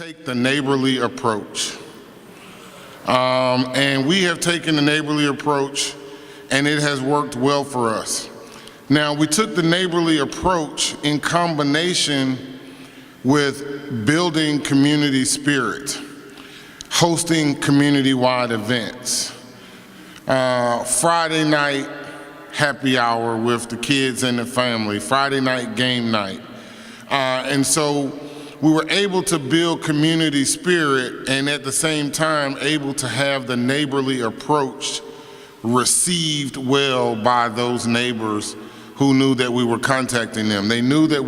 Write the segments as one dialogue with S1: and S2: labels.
S1: take the neighborly approach. And we have taken the neighborly approach, and it has worked well for us. Now, we took the neighborly approach in combination with building community spirit, hosting community-wide events, Friday night happy hour with the kids and the family, Friday night game night. And so we were able to build community spirit and at the same time able to have the neighborly approach received well by those neighbors who knew that we were contacting them. They knew that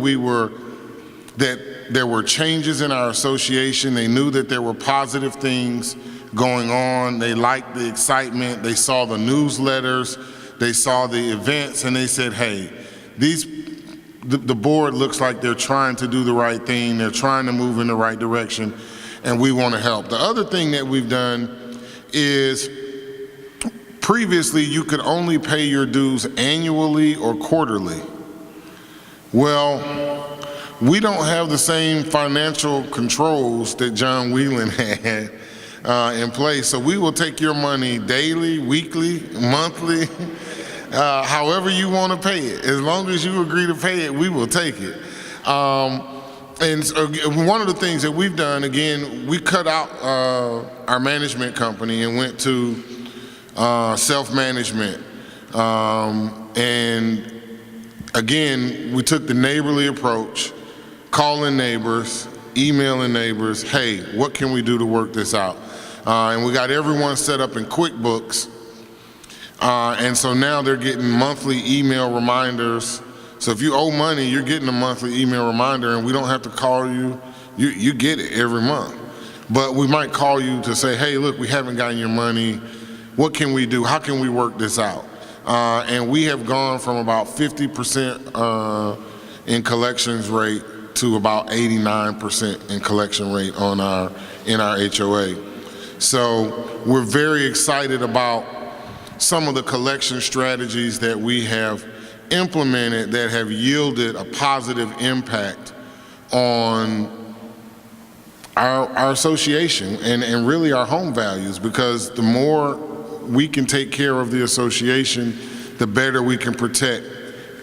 S1: that there were changes in our association. They knew that there were positive things going on. They liked the excitement. They saw the newsletters. They saw the events, and they said, hey, the board looks like they're trying to do the right thing. They're trying to move in the right direction, and we want to help. The other thing that we've done is previously you could only pay your dues annually or quarterly. Well, we don't have the same financial controls that John Whelan had in place, so we will take your money daily, weekly, monthly, however you want to pay it. As long as you agree to pay it, we will take it. And so one of the things that we've done, again, we cut out our management company and went to self-management. And again, we took the neighborly approach, calling neighbors, emailing neighbors, hey, what can we do to work this out? And we got everyone set up in QuickBooks. And so now they're getting monthly email reminders. So if you owe money, you're getting a monthly email reminder, and we don't have to call you. You get it every month. But we might call you to say, hey, look, we haven't gotten your money. What can we do? How can we work this out? And we have gone from about 50% in collections rate to about 89% in collection rate in our HOA. So we're very excited about some of the collection strategies that we have implemented that have yielded a positive impact on our association and really our home values, because the more we can take care of the association, the better we can protect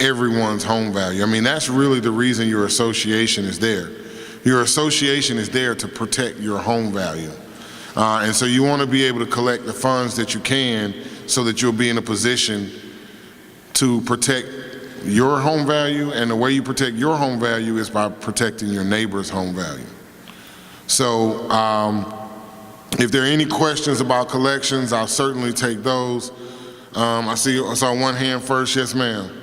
S1: everyone's home value. I mean, that's really the reason your association is there. Your association is there to protect your home value. And so you want to be able to collect the funds that you can so that you'll be in a position to protect your home value, and the way you protect your home value is by protecting your neighbor's home value. So if there are any questions about collections, I'll certainly take those. I saw one hand first. Yes, ma'am.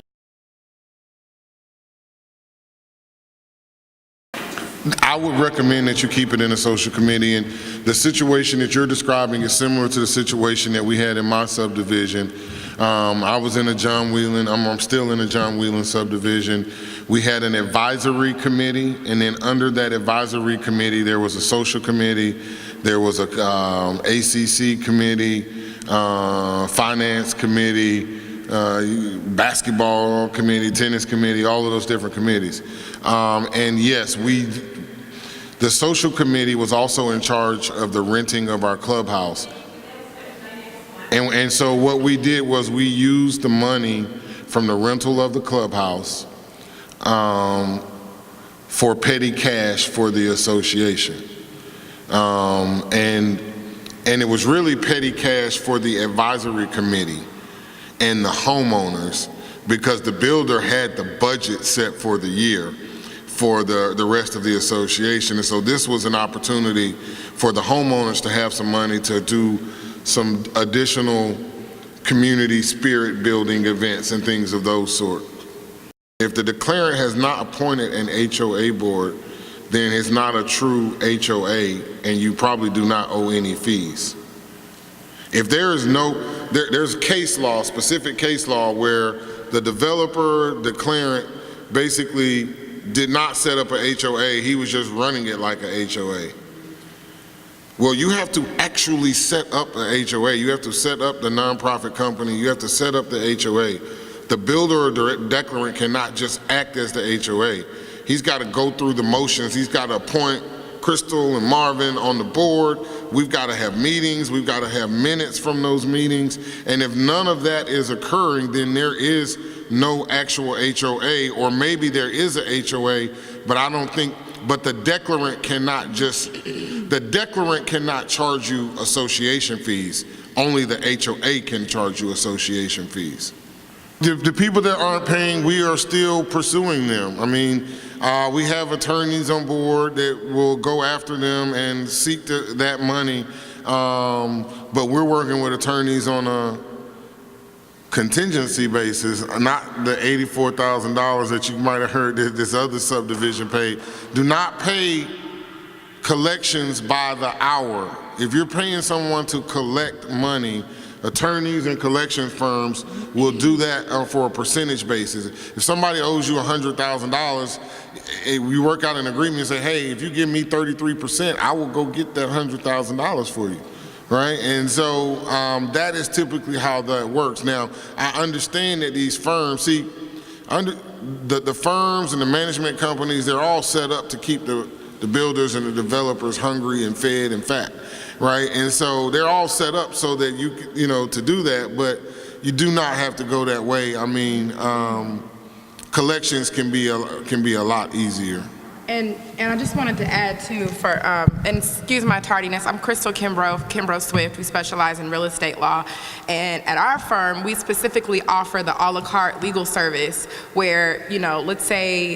S1: I would recommend that you keep it in a social committee, and the situation that you're describing is similar to the situation that we had in my subdivision. I was in a John Whelan, I'm still in a John Whelan subdivision. We had an advisory committee, and then under that advisory committee there was a social committee, there was a ACC committee, finance committee, basketball committee, tennis committee, all of those different committees. And yes, the social committee was also in charge of the renting of our clubhouse. And so what we did was we used the money from the rental of the clubhouse for petty cash for the association. And it was really petty cash for the advisory committee and the homeowners, because the builder had the budget set for the year for the rest of the association. And so this was an opportunity for the homeowners to have some money to do some additional community spirit building events and things of those sort. If the declarant has not appointed an HOA board, then it's not a true HOA, and you probably do not owe any fees. If there is there's case law, specific case law, where the developer, declarant, basically did not set up a HOA, he was just running it like a HOA. Well, you have to actually set up a HOA. You have to set up the nonprofit company. You have to set up the HOA. The builder or declarant cannot just act as the HOA. He's got to go through the motions. He's got to appoint Crystal and Marvin on the board. We've got to have meetings. We've got to have minutes from those meetings. And if none of that is occurring, then there is no actual HOA, or maybe there is a HOA, but I don't think, but the declarant cannot charge you association fees. Only the HOA can charge you association fees. The people that aren't paying, we are still pursuing them. I mean, we have attorneys on board that will go after them and seek that money, but we're working with attorneys on a contingency basis, not the $84,000 that you might have heard that this other subdivision paid. Do not pay collections by the hour. If you're paying someone to collect money, attorneys and collection firms will do that for a percentage basis. If somebody owes you $100,000, you work out an agreement and say, hey, if you give me 33%, I will go get that $100,000 for you. Right? And so that is typically how that works. Now, I understand that these firms, the firms and the management companies, they're all set up to keep the builders and the developers hungry and fed and fat, right? And so they're all set up so that you know, to do that, but you do not have to go that way. I mean, collections can be a lot easier.
S2: And I just wanted to add too, and excuse my tardiness, I'm Crystal Kimbrough Swift. We specialize in real estate law. And at our firm, we specifically offer the a la carte legal service where, you know, let's say,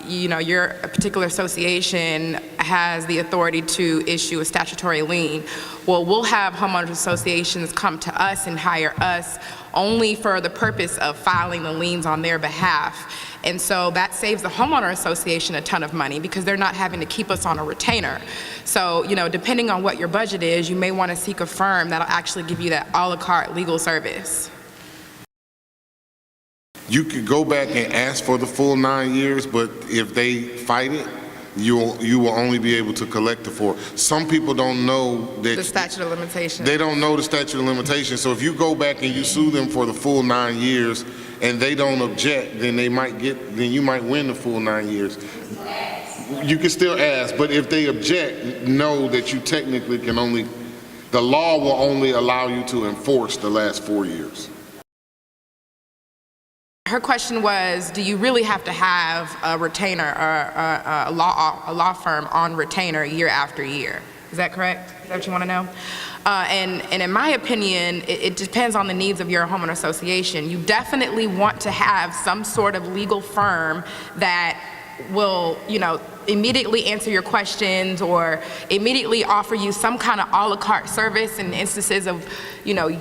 S2: you know, your particular association has the authority to issue a statutory lien. Well, we'll have homeowners associations come to us and hire us only for the purpose of filing the liens on their behalf. And so that saves the homeowner association a ton of money because they're not having to keep us on a retainer. So, you know, depending on what your budget is, you may want to seek a firm that'll actually give you that a la carte legal service.
S1: You could go back and ask for the full 9 years, but if they fight it, you will only be able to collect the 4. Some people don't know that
S2: the statute of limitations.
S1: They don't know the statute of limitations. So if you go back and you sue them for the full 9 years and they don't object, then you might win the full 9 years. You can still ask, but if they object, know that you technically can only, the law will only allow you to enforce the last 4 years.
S2: Her question was, do you really have to have a retainer or a law firm on retainer year after year? Is that correct? Is that what you want to know? And in my opinion, it depends on the needs of your homeowner association. You definitely want to have some sort of legal firm that will, you know, immediately answer your questions or immediately offer you some kind of a la carte service in instances of, you know,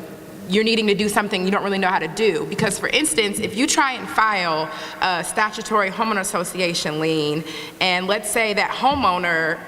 S2: you're needing to do something you don't really know how to do. Because for instance, if you try and file a statutory homeowner association lien, and let's say that homeowner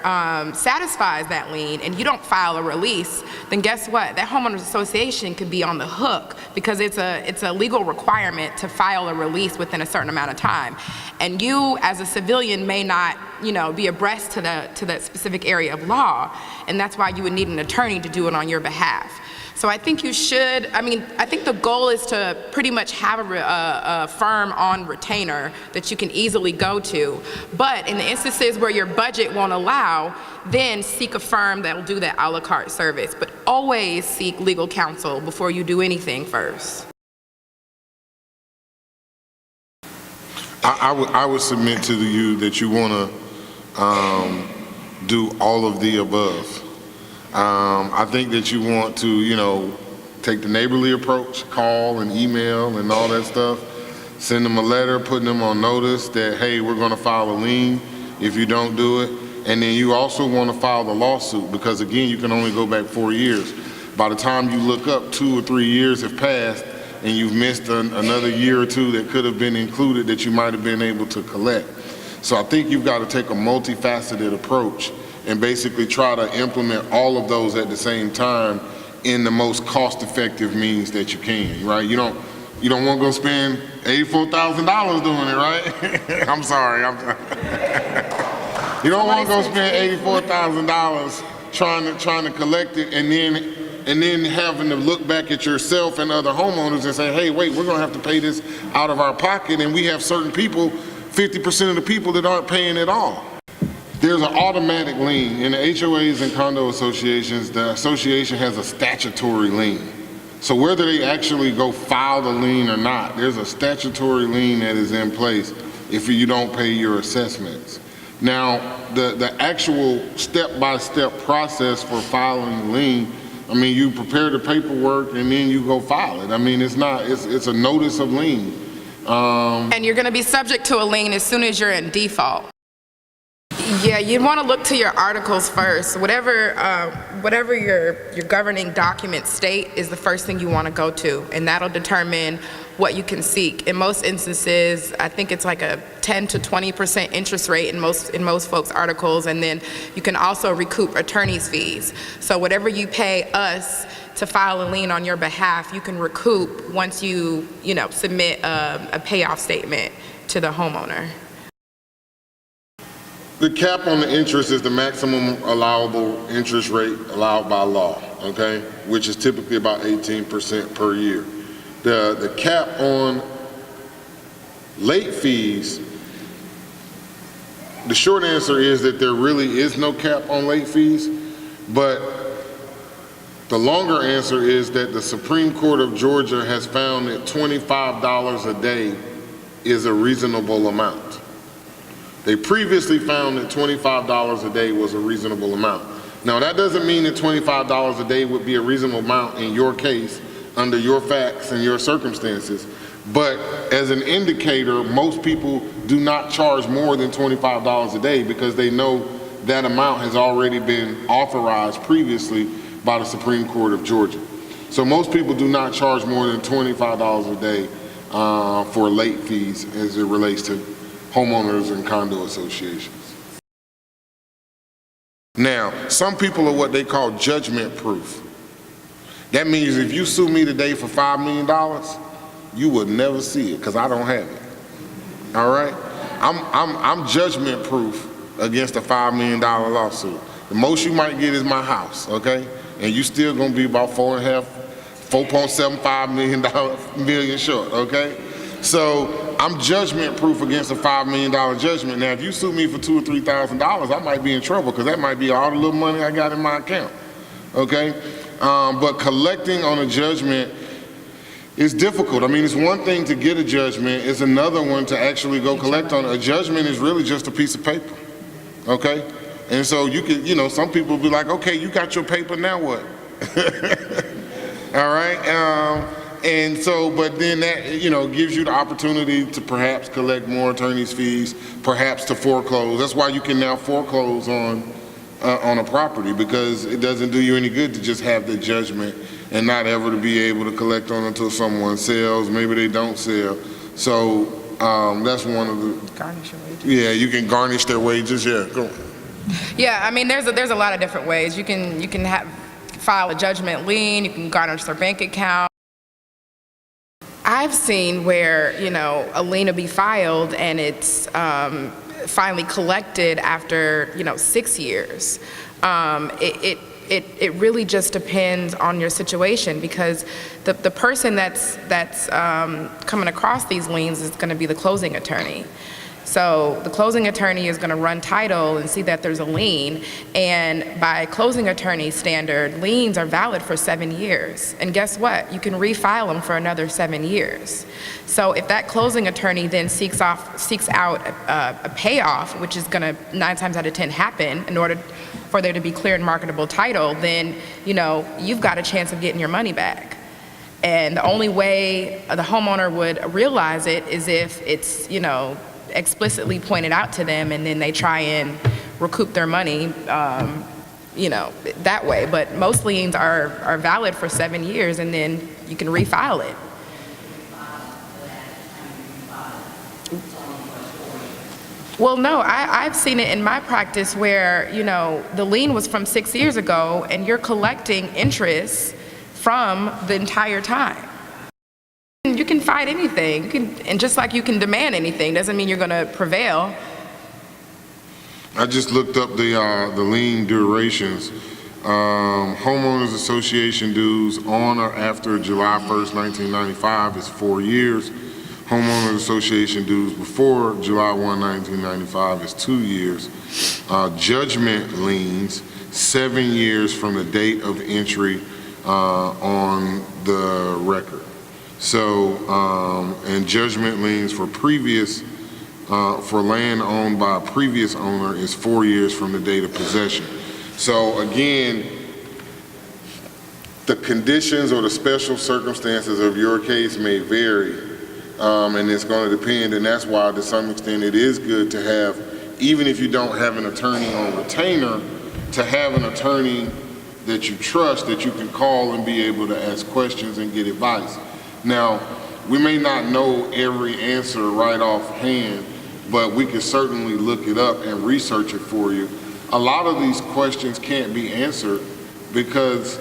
S2: satisfies that lien and you don't file a release, then guess what? That homeowners association could be on the hook because it's a legal requirement to file a release within a certain amount of time. And you as a civilian may not, you know, be abreast to that specific area of law, and that's why you would need an attorney to do it on your behalf. So I think you should, I mean, I think the goal is to pretty much have a firm on retainer that you can easily go to. But in the instances where your budget won't allow, then seek a firm that will do that a la carte service. But always seek legal counsel before you do anything first.
S1: I would submit to you that you want to do all of the above. I think that you want to, you know, take the neighborly approach, call and email and all that stuff, send them a letter, putting them on notice that, hey, we're going to file a lien if you don't do it. And then you also want to file the lawsuit because, again, you can only go back 4 years. By the time you look up, 2 or 3 years have passed and you've missed another year or two that could have been included that you might have been able to collect. So I think you've got to take a multifaceted approach and basically try to implement all of those at the same time in the most cost-effective means that you can, right? You don't want to go spend $84,000 doing it, right? I'm sorry. You don't want to go spend $84,000 trying to collect it and then having to look back at yourself and other homeowners and say, hey, wait, we're going to have to pay this out of our pocket, and we have certain people, 50% of the people that aren't paying at all. There's an automatic lien. In the HOAs and condo associations, the association has a statutory lien. So whether they actually go file the lien or not, there's a statutory lien that is in place if you don't pay your assessments. Now, the actual step-by-step process for filing the lien, I mean, you prepare the paperwork and then you go file it. I mean, it's a notice of lien.
S2: And you're going to be subject to a lien as soon as you're in default. Yeah, you'd want to look to your articles first. Whatever your governing document state is the first thing you want to go to, and that'll determine what you can seek. In most instances, I think it's like a 10 to 20% interest rate in most folks' articles, and then you can also recoup attorney's fees. So whatever you pay us to file a lien on your behalf, you can recoup once you submit a payoff statement to the homeowner.
S1: The cap on the interest is the maximum allowable interest rate allowed by law, okay? Which is typically about 18% per year. The cap on late fees, the short answer is that there really is no cap on late fees, but the longer answer is that the Supreme Court of Georgia has found that $25 a day is a reasonable amount. They previously found that $25 a day was a reasonable amount. Now, that doesn't mean that $25 a day would be a reasonable amount in your case, under your facts and your circumstances. But as an indicator, most people do not charge more than $25 a day because they know that amount has already been authorized previously by the Supreme Court of Georgia. So most people do not charge more than $25 a day for late fees as it relates to homeowners and condo associations. Now, some people are what they call judgment proof. That means if you sue me today for $5 million, you will never see it because I don't have it. All right? I'm judgment proof against a $5 million lawsuit. The most you might get is my house, okay? And you still gonna be about $4.75 million short, okay? So I'm judgment proof against a $5 million judgment. Now, if you sue me for $2,000 or $3,000, I might be in trouble because that might be all the little money I got in my account, okay? But collecting on a judgment is difficult. I mean, it's one thing to get a judgment, it's another one to actually go collect on it. A judgment is really just a piece of paper, okay? And so you could, some people will be like, okay, you got your paper, now what? All right? And so, but then that, gives you the opportunity to perhaps collect more attorney's fees, perhaps to foreclose. That's why you can now foreclose on a property, because it doesn't do you any good to just have the judgment and not ever to be able to collect on until someone sells. Maybe they don't sell. So that's one of the...
S2: Garnish your wages.
S1: Yeah, you can garnish their wages, yeah, go on.
S2: Yeah, I mean, there's a lot of different ways. You can file a judgment lien, you can garnish their bank account. I've seen where, a lien will be filed and it's finally collected after, 6 years. It really just depends on your situation, because the person that's coming across these liens is going to be the closing attorney. So the closing attorney is going to run title and see that there's a lien, and by closing attorney standard, liens are valid for 7 years. And guess what? You can refile them for another 7 years. So if that closing attorney then seeks out a payoff, which is going to 9 times out of 10 happen in order for there to be clear and marketable title, then you've got a chance of getting your money back. And the only way the homeowner would realize it is if it's explicitly pointed out to them, and then they try and recoup their money, that way. But most liens are valid for 7 years, and then you can refile it. Well, no, I've seen it in my practice where, the lien was from 6 years ago, and you're collecting interest from the entire time. You can fight anything, and just like you can demand anything, doesn't mean you're going to prevail.
S1: I just looked up the lien durations. Homeowners Association dues on or after July 1st, 1995 is 4 years. Homeowners Association dues before July 1, 1995 is 2 years. Judgment liens, 7 years from the date of entry on the record. So, and judgment liens for previous, for land owned by a previous owner is 4 years from the date of possession. So again, the conditions or the special circumstances of your case may vary, and it's going to depend, and that's why to some extent it is good to have, even if you don't have an attorney on retainer, to have an attorney that you trust that you can call and be able to ask questions and get advice. Now, we may not know every answer right offhand, but we can certainly look it up and research it for you. A lot of these questions can't be answered because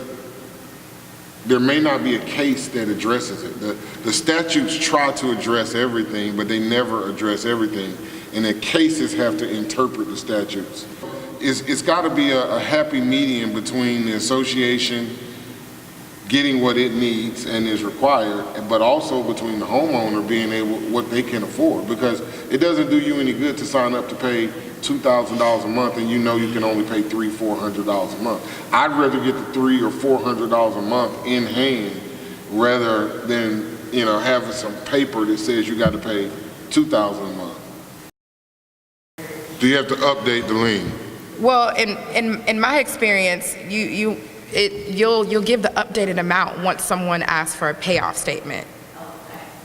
S1: there may not be a case that addresses it. The statutes try to address everything, but they never address everything. And the cases have to interpret the statutes. It's got to be a happy medium between the association getting what it needs and is required, but also between the homeowner being able, what they can afford. Because it doesn't do you any good to sign up to pay $2,000 a month and you know you can only pay $300-400 a month. I'd rather get the $300 or $400 a month in hand rather than, you know, having some paper that says you got to pay $2,000 a month. Do you have to update the lien?
S2: Well, in my experience, you'll give the updated amount once someone asks for a payoff statement.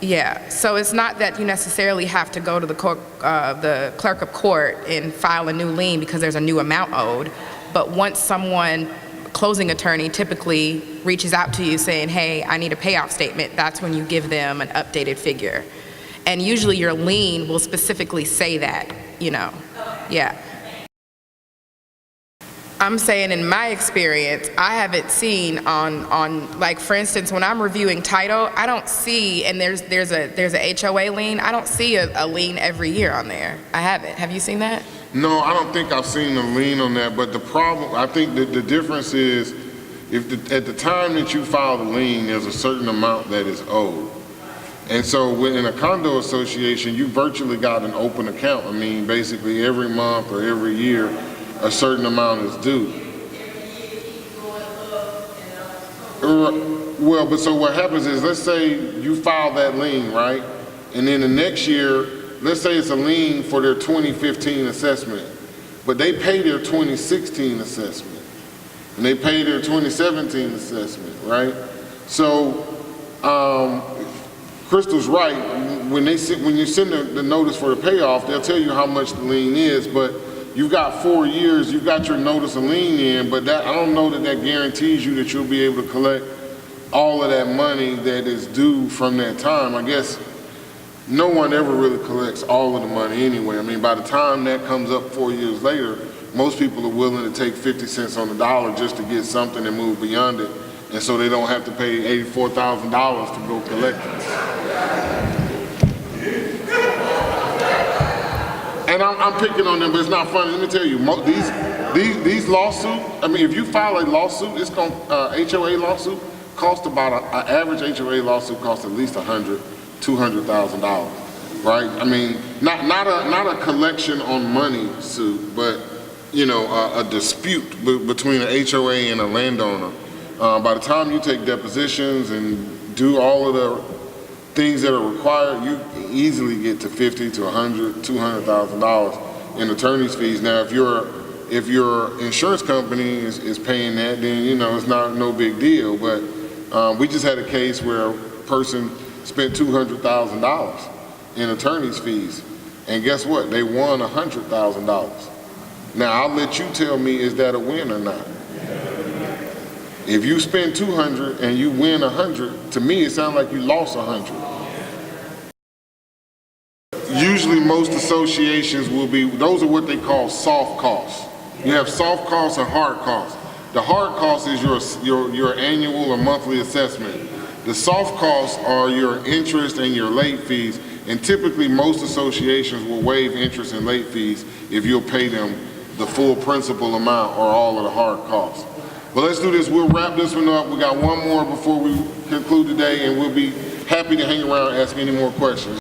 S2: Yeah, so it's not that you necessarily have to go to the clerk of court and file a new lien because there's a new amount owed. But once someone, closing attorney, typically reaches out to you saying, hey, I need a payoff statement, that's when you give them an updated figure. And usually your lien will specifically say that, you know, yeah. I'm saying in my experience, I haven't seen on like, for instance, when I'm reviewing title, I don't see, and there's a HOA lien, I don't see a lien every year on there. I haven't. Have you seen that?
S1: No, I don't think I've seen a lien on that, but the problem, I think that the difference is, if at the time that you file the lien, there's a certain amount that is owed. And so in a condo association, you virtually got an open account. I mean, basically every month or every year, a certain amount is due. Well, but so what happens is, let's say you file that lien, right? And then the next year, let's say it's a lien for their 2015 assessment, but they pay their 2016 assessment, and they pay their 2017 assessment, right? So, Crystal's right. When you send the notice for the payoff, they'll tell you how much the lien is, but you've got 4 years, you've got your notice of lien in, but that, I don't know that guarantees you that you'll be able to collect all of that money that is due from that time. I guess no one ever really collects all of the money anyway. I mean, by the time that comes up 4 years later, most people are willing to take 50 cents on the dollar just to get something and move beyond it, and so they don't have to pay $84,000 to go collect it. And I'm picking on them, but it's not funny. Let me tell you, these lawsuits, I mean, if you file a lawsuit, it's going HOA lawsuit cost about, an average HOA lawsuit costs at least $100,000, $200,000, right? I mean, not a collection on money suit, but, you know, a dispute between an HOA and a landowner. By the time you take depositions and do all of the things that are required, you easily get to $50,000 to $100,000, $200,000 in attorney's fees. Now, if your insurance company is paying that, then, you know, it's no big deal. But we just had a case where a person spent $200,000 in attorney's fees, and guess what? They won $100,000. Now, I'll let you tell me, is that a win or not? If you spend 200 and you win 100, to me it sounds like you lost 100. Usually most associations will be, those are what they call soft costs. You have soft costs and hard costs. The hard cost is your annual or monthly assessment. The soft costs are your interest and your late fees, and typically most associations will waive interest and late fees if you'll pay them the full principal amount or all of the hard costs. Well, let's do this. We'll wrap this one up. We got one more before we conclude today, and we'll be happy to hang around and ask any more questions.